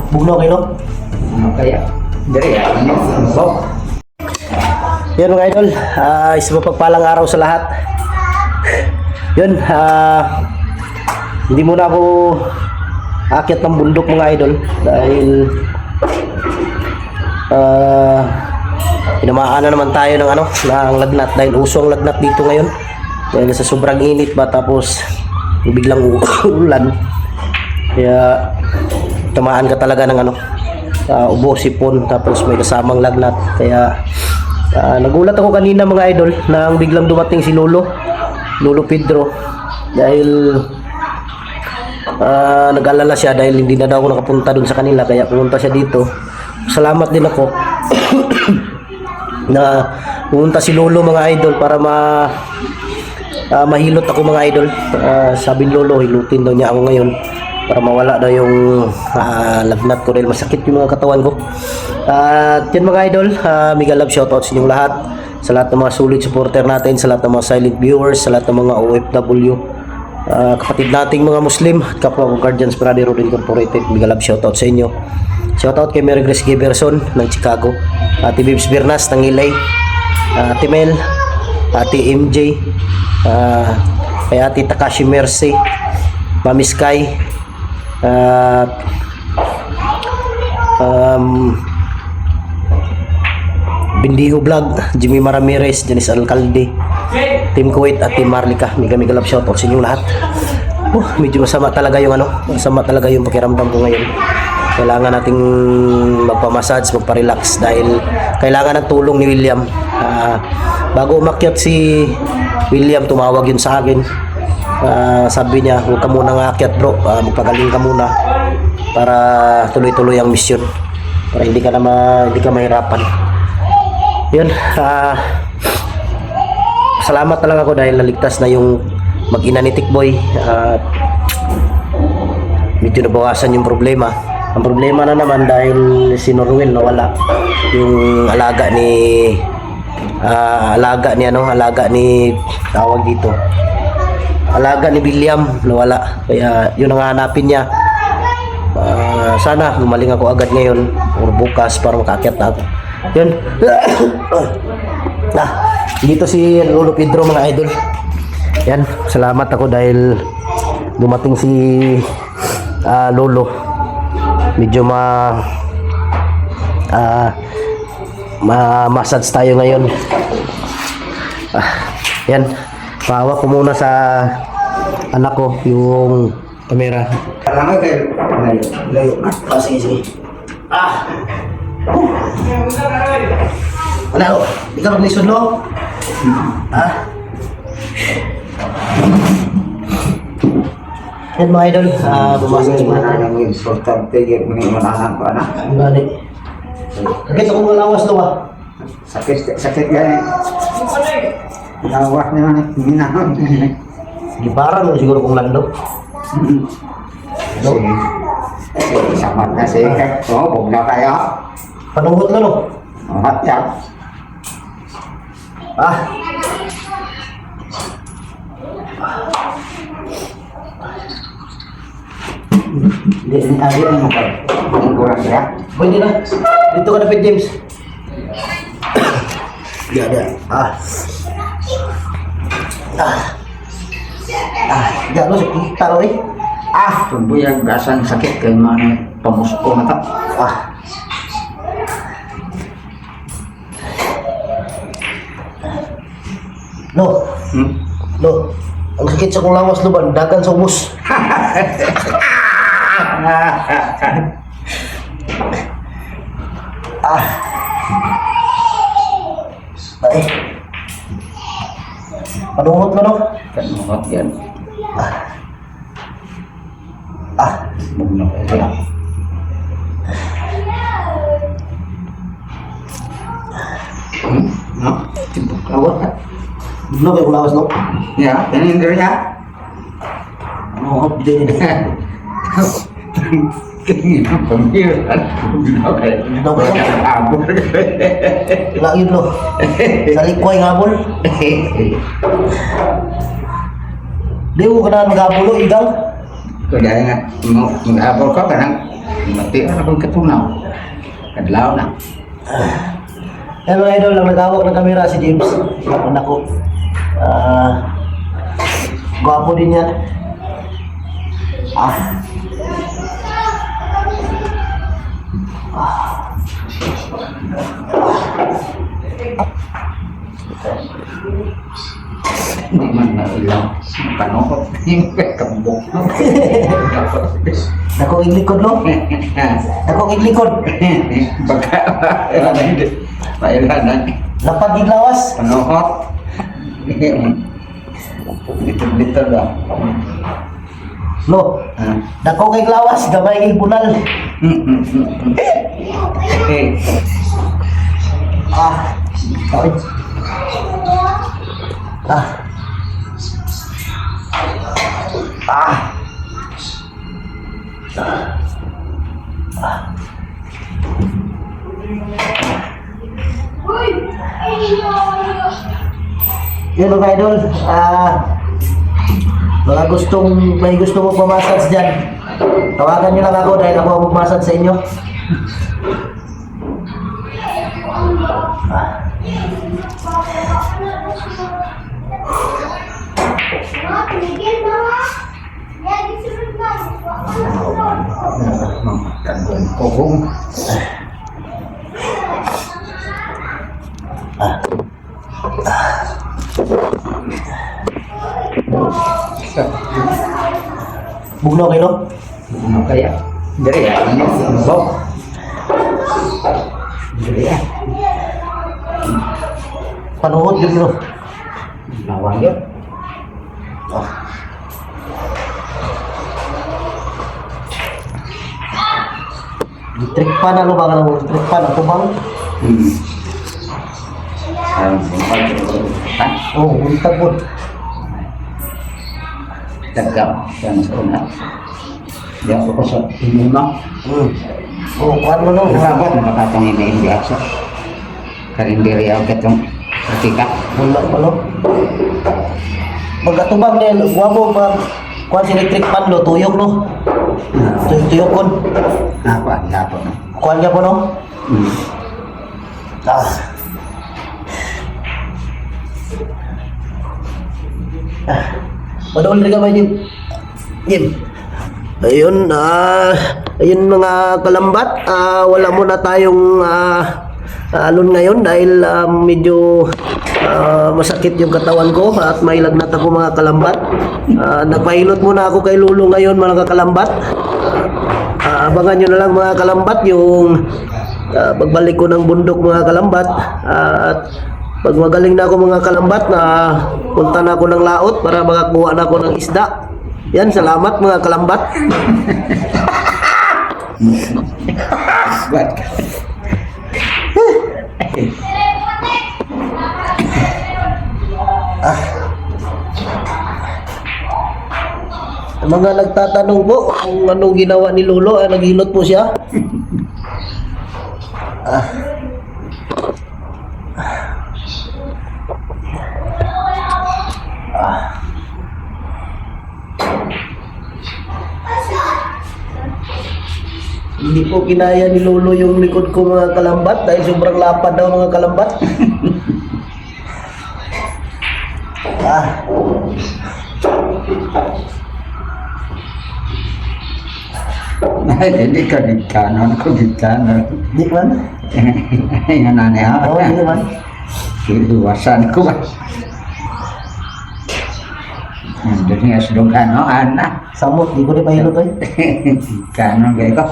Bugno kayo, no? Kaya, dari ya, so. Yun mga idol, isang mapagpalang araw sa lahat. Yun, hindi muna ako aakyat ng bundok mga idol dahil tinamaan na naman tayo ng ng lagnat dahil uso ang lagnat dito ngayon dahil sa sobrang init ba tapos biglang ulan, kaya tamaan ka talaga ng ubo, sipon, tapos may kasamang lagnat. Kaya nagulat ako kanina mga idol nang biglang dumating si Lolo Pedro dahil nag-alala siya dahil hindi na daw ako nakapunta dun sa kanila, kaya pumunta siya dito. Salamat din ako na pumunta si Lolo mga idol para mahilot ako mga idol. Sabi ni Lolo, hilutin daw niya ako ngayon para mawala daw yung lagnat ko dahil masakit yung mga katawan ko. At yun mga idol, mega love shoutout sa inyong lahat, sa lahat ng mga solid supporter natin, sa lahat ng mga silent viewers, sa lahat ng mga OFW, kapatid nating mga Muslim at kapwa kong Guardians Brotherhood Incorporated. Mega love shoutout sa inyo. Shoutout kay Mary Grace Giverson ng Chicago, Ate Bibs Bernas ng Ilay, Ate Mel, Ate MJ, kay Ate Takashi Mercy, Mami Sky, Bindiho Vlog, Jimmy Ramirez, Janice Alcalde, Team Kuwait at Team Marlica. Mega love shoutout sa inyong lahat. Medyo masama talaga yung masama talaga yung pakiramdam ko ngayon. Kailangan nating magpa-massage, magpa-relax dahil kailangan ng tulong ni William. Bago umakyat si William, tumawag yun sa akin. Sabi niya, huwag ka muna ngakyat bro, magpagaling ka muna para tuloy-tuloy ang mission, para hindi ka mahirapan. Yun, salamat talaga ako dahil naligtas na yung mag-ina ni Tikboy. Medyo nabawasan yung problema. Ang problema na naman dahil si Norwell nawala, yung alaga ni William nawala, kaya yun ang hanapin niya. Sana gumaling ako agad ngayon o bukas para makaakyat na ako. Yun. Dito si Lolo Pedro mga idol. Yan, salamat ako dahil dumating si Lolo. Medyo massage tayo ngayon. Yan, pahawak ko muna sa anak ko yung kamera. Sige. Ano? Ikaw maglisod lo? Yan mga idol, bumasok muna tayo. Importante yung manahan ko anak. Balik. Sakit ako mga lawas lo ba? Sakit gani. Lawas naman minahon. Gibaran mo siguro kung lando. Sige. Sama na sige. Huwag na kayo. Panungot na no? Hot yan. Hindi mo pa. Ang kurang siya. Pwede na. Dito ka na Pete James. Ada. Gak lo sakit taro eh. Tumbuh yang gasang sakit kayak mana pemusuko mata. Lo, ang sakit sa kong lawas lo ba? Dagan sa ubos. Ay. Panungot mo no? Panungot yan. Bugno kayo. No? Tibok lawat ka. Bugno kayo kong lawas no? Ya, yan yung niya. Panungot, bigay niya. Kaya pamiran. Bugno kayo. Bugno kayo. Abot. Wala yun lo. Sa likway nga bol. Di mo ka na mag-abulo, igang. Kaya nga, mag-abot ka, kanang Pati ano kung katunaw. Kadlaw na. Eh mga idol, lang nagawak ng kamera si James. Ako na ko. Gwapo din yan. Hindi man na ilang panokot. Yung kambok. Ako iglikod no? Ako iglikod. Baka pailanan. Lapag iglawas. Panokot. Dito ba? No. Dako kay glawas, gamay kay bunal. Sorry. Yun mga idol, mga may gusto mo pumasage dyan, tawagan nyo lang ako dahil ako ang pumasage sa inyo. Kogong. Bugno kayo? Ano kaya? Dari ya, ano? Bok. Dari ya. Panuhod yun no? Lawang yun. Trick pan ano ba ka ng trick pan? Ako bang? Oh, buntag po. Tagap yan sa una. Di ako ko sa inuna. Oh, kuhan mo no? Nakabot na makatong email di ako. Karindiri ako katong artika. Wala pa no? Pagkatubang niya, guwapo pa. Kuhan si electric pan no? Tuyok no? Tuyok kon. Apa? Apa no? Kuhan niya po no? Padol rin ka ba, Jim? Jim? Ayun, ayun mga kalambat, wala muna tayong alon ngayon dahil medyo masakit yung katawan ko at may lagnat ako mga kalambat. Nagpahilot muna ako kay Lulo ngayon mga kalambat. Abangan nyo na lang mga kalambat yung pagbalik ko ng bundok mga kalambat. At pag magaling na ako mga kalambat na punta na ako ng laot para makakuha na ako ng isda. Yan, salamat mga kalambat. Mga nagtatanong po kung anong ginawa ni Lolo, naghilot po siya. Hindi po kinaya ni Lolo yung likod ko mga kalambat dahil sobrang lapad daw mga kalambat. Hindi ka gitkanon ko gitkanon. Di man? Yung nanay ako. Oo, di man. Iluwasan ko ba? Nandun nga sa dugan, no? Anak. Samot, di ko rin pahilot eh. Gitkanon gaya ko.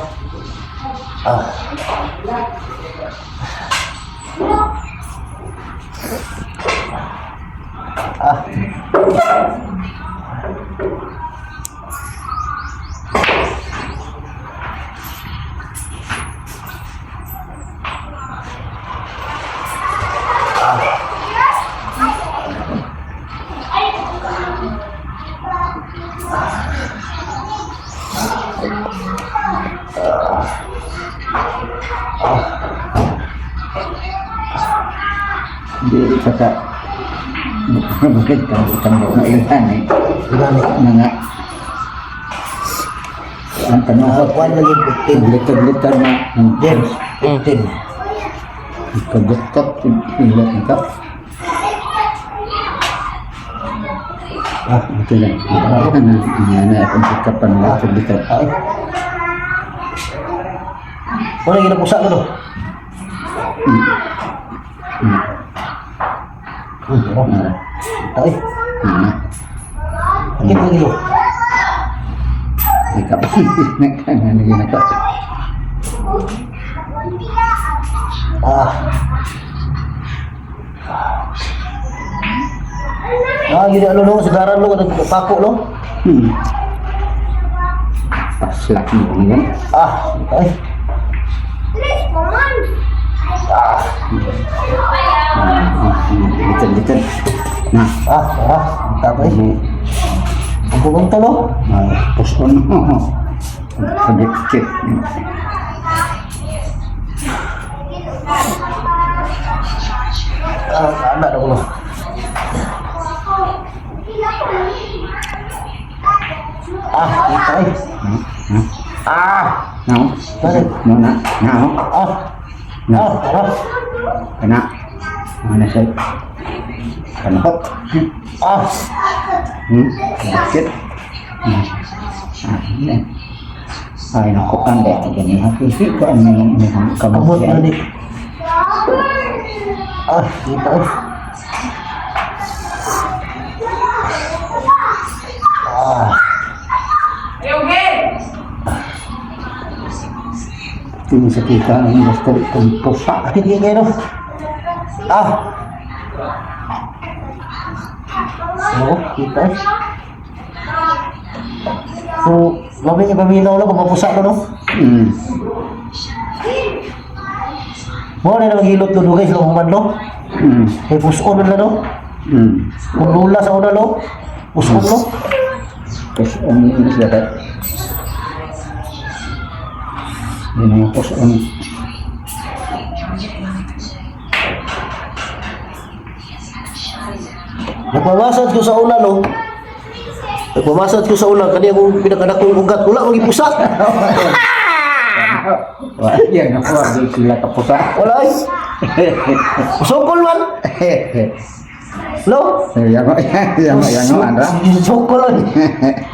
Hindi pa sa bakit tambok na ilan eh. Gani. Mga Ang tanong Kuan lagi 15. Litan-litan na. James, 15. Kagutot. Ilat ito. Ito na. Yan na akong sikapan na litan. Ay. Wala ginapusa ko no. Ay. Ang ilo. Ikaw. Nagkangan ako. Gini ano no, segaran lo ada paku lo. Paslak mo yan. Ay. Litan-litan. Nah. Tapos ang pumunta lo. Puspon mo. Pagkikit. Anak dah lo. Ay. Nào. Nó nè. Nào. Nào. Kena. Mana saya? Kena hot. Sedikit. Ini. Ay, naku, anda itu ganyan. Hati ko ang may Kamot kamot na yan. di. Kita. Ini sa kita ang gusto kong pusa. Hindi kayo no. Kita. So, labi niya paminaw lang, papapusa ko no. Mo na naghilot ko guys, lo kumando. Kay puson na no. Kung lula sa una lo, puson no. Terus ini sudah ada. Ini pos ini. Nagpamasad ko sa una no. Nagpamasad ko sa una kani akong pinakadakong ugat, wala akong ipusa. Wah, yan ako di sila kapusa. Wala ay. Sokol man. Lo? Yang anda. Sokol ay.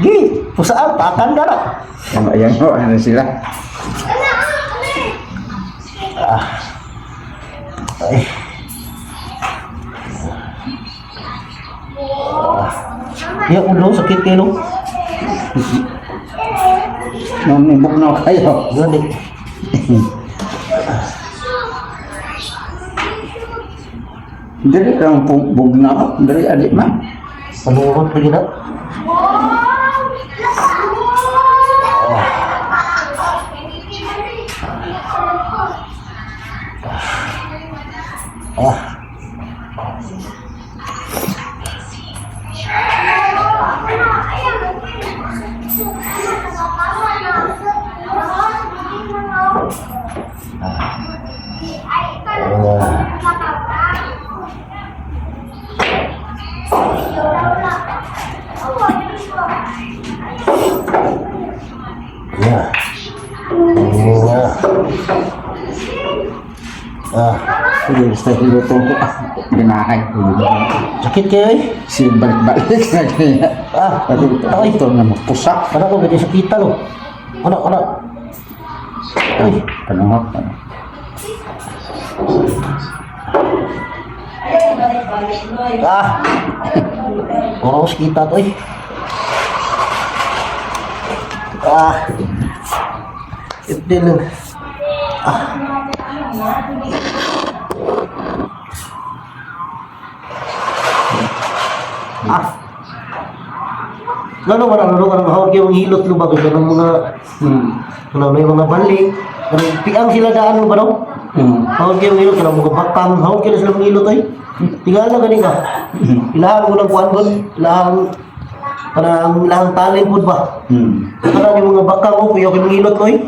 Gi, pusaan pakan ka na. Yang anda sila. Ay. Ya ulo sakit kayo no. Nunibok na kayo. Gani. Dari orang bugna dari adik mah. Panuhot lagi na. Sige, basta hiluto ko. Ginahay. Sakit kayo eh. Si balik-balik na kaya. Pati ito na magpusak. Anak ko ganyan sakita lo. Anak. Ay. Kanungot. Oros kita to eh. Ito lang. Lalo ka mahawag yung hilot lo ba kasi ng mga may mga balik. Piang sila daan mo ba no? Hawag yung hilot ng mga bakang, hawag sila silang hilot ay. Tingala gani ka. Ilahan ko ng kuan ko, ilahang talent po ba? Kana yung mga bakang mo, piyo yung hilot ko eh.